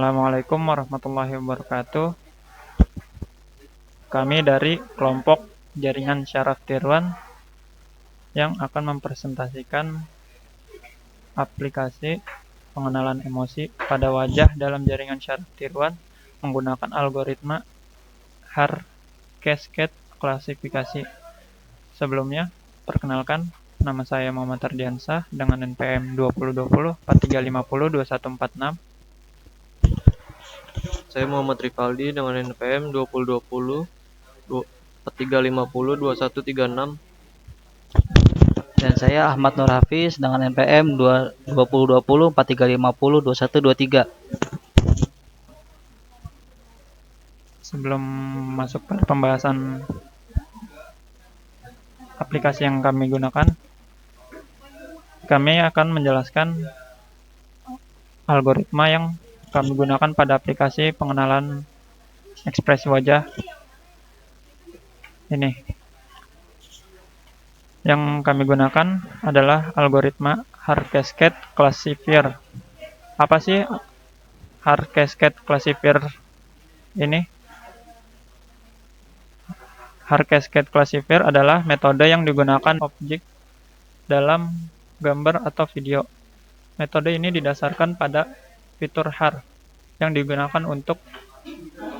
Assalamualaikum warahmatullahi wabarakatuh. Kami dari kelompok jaringan syaraf tiruan yang akan mempresentasikan aplikasi pengenalan emosi pada wajah dalam jaringan syaraf tiruan menggunakan algoritma Haar Cascade klasifikasi. Sebelumnya, perkenalkan, nama saya Muhammad Ardiansah dengan NPM 2020 4350 2146. Saya Muhammad Rivaldi dengan NPM 2020 4350 2136. Dan saya Ahmad Nur Hafiz dengan NPM 2020 4350 2123. Sebelum masuk pada pembahasan aplikasi yang kami gunakan, kami akan menjelaskan algoritma yang kami gunakan pada aplikasi pengenalan ekspresi wajah ini. Yang kami gunakan adalah algoritma Haar Cascade Classifier. Apa sih Haar Cascade Classifier ini? Haar Cascade Classifier adalah metode yang digunakan objek dalam gambar atau video. Metode ini didasarkan pada fitur Haar yang digunakan untuk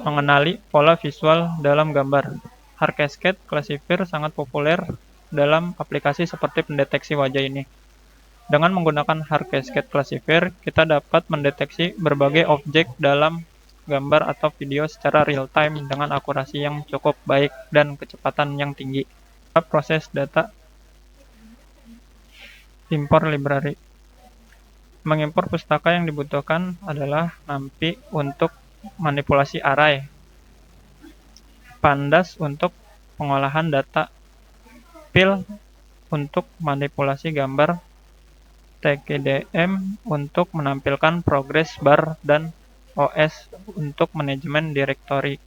mengenali pola visual dalam gambar. Haar Cascade Classifier sangat populer dalam aplikasi seperti pendeteksi wajah ini. Dengan menggunakan Haar Cascade Classifier, kita dapat mendeteksi berbagai objek dalam gambar atau video secara real time dengan akurasi yang cukup baik dan kecepatan yang tinggi. Proses data impor library. Mengimpor pustaka yang dibutuhkan adalah NumPy untuk manipulasi array, Pandas untuk pengolahan data, Fill untuk manipulasi gambar, TKDM untuk menampilkan progress bar, dan OS untuk manajemen direktori.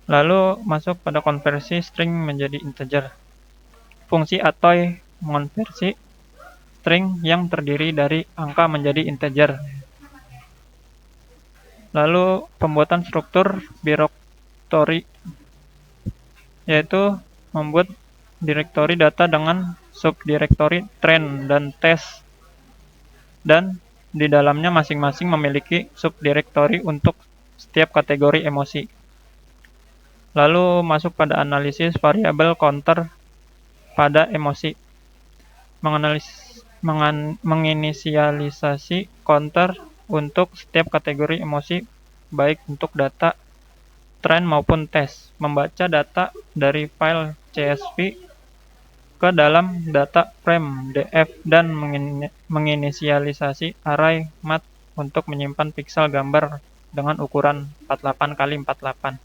Lalu masuk pada konversi string menjadi integer. Fungsi Atoy mengonversi string yang terdiri dari angka menjadi integer. Lalu pembuatan struktur direktori, yaitu membuat direktori data dengan subdirektori trend dan test, dan di dalamnya masing-masing memiliki subdirektori untuk setiap kategori emosi. Lalu masuk pada analisis variabel counter pada emosi. Menginisialisasi counter untuk setiap kategori emosi, baik untuk data trend maupun test. Membaca data dari file CSV ke dalam data frame DF dan menginisialisasi array math untuk menyimpan piksel gambar dengan ukuran 48x48.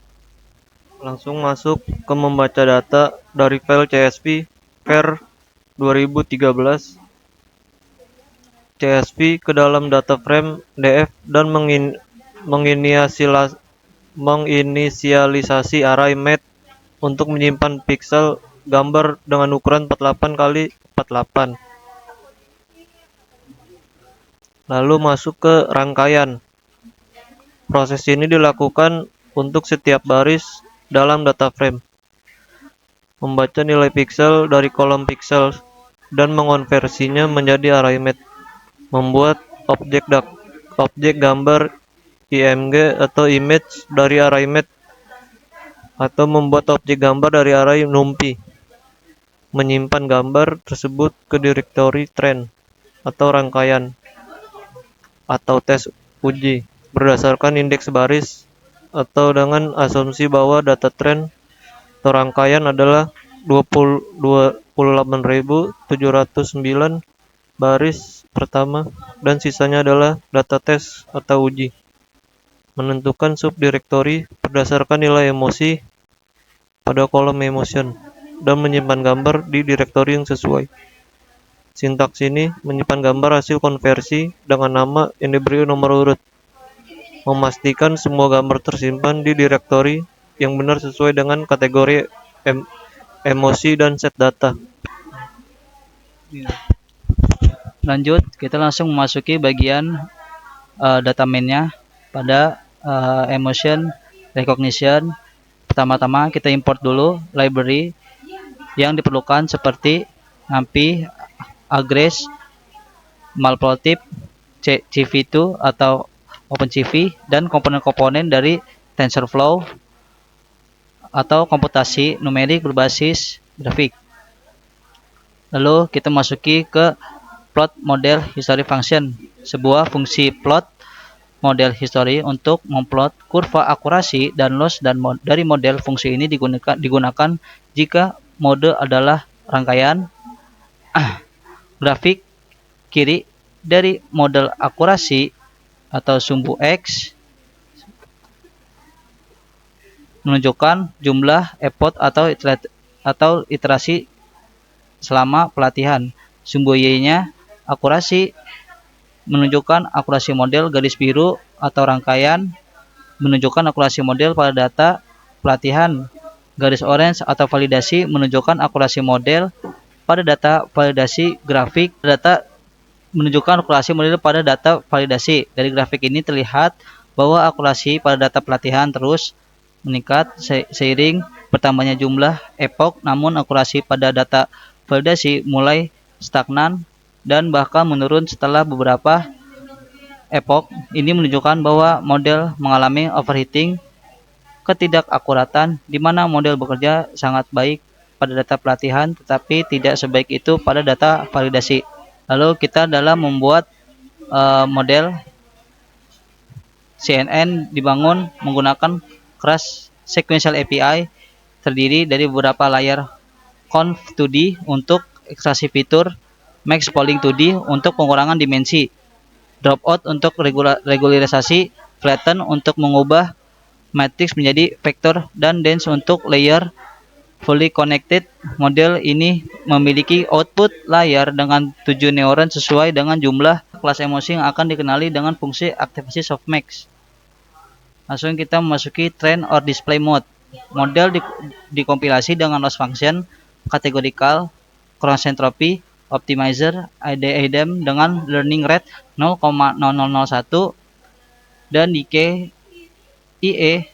Langsung masuk ke membaca data dari file CSV per 2013 CSV ke dalam data frame DF dan menginisialisasi array math untuk menyimpan piksel gambar dengan ukuran 48x48. Lalu masuk ke rangkaian. Proses ini dilakukan untuk setiap baris dalam data frame. Membaca nilai piksel dari kolom piksel dan mengonversinya menjadi array math. Membuat objek gambar IMG atau image dari array math, atau membuat objek gambar dari array NumPy. Menyimpan gambar tersebut ke direktori trend atau rangkaian atau tes uji berdasarkan indeks baris atau dengan asumsi bahwa data trend atau rangkaian adalah 28.709 baris pertama dan sisanya adalah data tes atau uji. Menentukan subdirektori berdasarkan nilai emosi pada kolom emotion dan menyimpan gambar di direktori yang sesuai. Sintaks ini menyimpan gambar hasil konversi dengan nama yang diberi nomor urut. Memastikan semua gambar tersimpan di direktori yang benar sesuai dengan kategori emosi dan set data. Lanjut, kita langsung memasuki bagian data mainnya pada emotion recognition. Pertama-tama kita import dulu library yang diperlukan seperti NumPy, Agress, Matplotlib, CV2 atau OpenCV, dan komponen-komponen dari TensorFlow atau komputasi numerik berbasis grafik. Lalu kita masuki ke plot model history function, sebuah fungsi plot model history untuk memplot kurva akurasi dan loss dari model. Fungsi ini digunakan jika mode adalah rangkaian grafik kiri dari model akurasi atau sumbu X menunjukkan jumlah epoch atau iterasi selama pelatihan. Sumbu Y-nya akurasi menunjukkan akurasi model, garis biru atau rangkaian menunjukkan akurasi model pada data pelatihan. Garis orange atau validasi menunjukkan akurasi model pada data validasi grafik. Data menunjukkan akurasi model pada data validasi. Dari grafik ini terlihat bahwa akurasi pada data pelatihan terus meningkat seiring bertambahnya jumlah epoch, namun akurasi pada data validasi mulai stagnan dan bahkan menurun setelah beberapa epoch. Ini menunjukkan bahwa model mengalami overheating, ketidakakuratan, di mana model bekerja sangat baik pada data pelatihan tetapi tidak sebaik itu pada data validasi. Lalu kita dalam membuat model CNN dibangun menggunakan Crash Sequential API, terdiri dari beberapa layar conv2d untuk ekstraksi fitur, max polling 2D untuk pengurangan dimensi, dropout untuk regularisasi, flatten untuk mengubah matriks menjadi vektor, dan dense untuk layer fully connected. Model ini memiliki output layar dengan 7 neuron sesuai dengan jumlah kelas emosi yang akan dikenali dengan fungsi aktivasi softmax. Langsung kita memasuki train or display mode. Model dikompilasi dengan loss function, categorical, cross entropy, optimizer, IDM dengan learning rate 0,0001 dan decay IE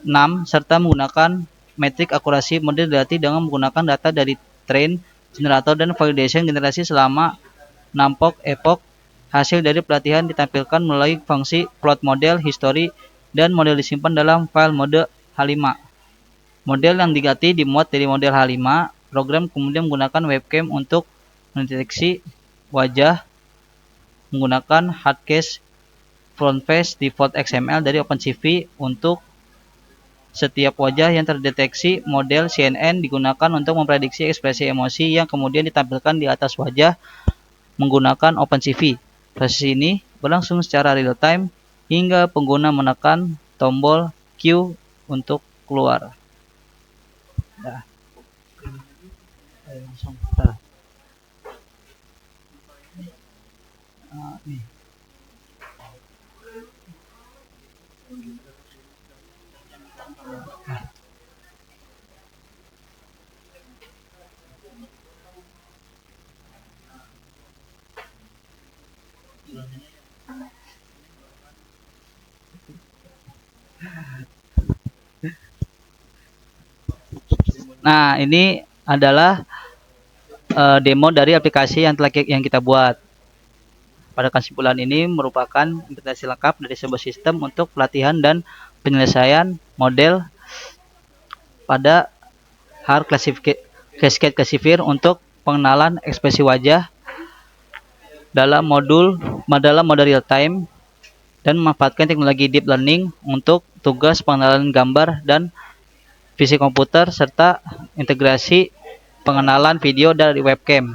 6 serta menggunakan metrik akurasi model dilatih dengan menggunakan data dari train, generator, dan validation generasi selama 6 epoch. Hasil dari pelatihan ditampilkan melalui fungsi plot model history dan model disimpan dalam file mode H5. Model yang diganti dimuat dari model H5. Program kemudian menggunakan webcam untuk mendeteksi wajah menggunakan hardcase front face default XML dari OpenCV. Untuk setiap wajah yang terdeteksi, model CNN digunakan untuk memprediksi ekspresi emosi yang kemudian ditampilkan di atas wajah menggunakan OpenCV. Proses ini berlangsung secara real time hingga pengguna menekan tombol Q untuk keluar. Nah. Nih. Nah, ini adalah demo dari aplikasi yang kita buat. Pada kesimpulan ini merupakan implementasi lengkap dari sebuah sistem untuk pelatihan dan penyelesaian model pada hard cascade classifier untuk pengenalan ekspresi wajah dalam model real time dan memanfaatkan teknologi deep learning untuk tugas pengenalan gambar dan visi komputer serta integrasi pengenalan video dari webcam.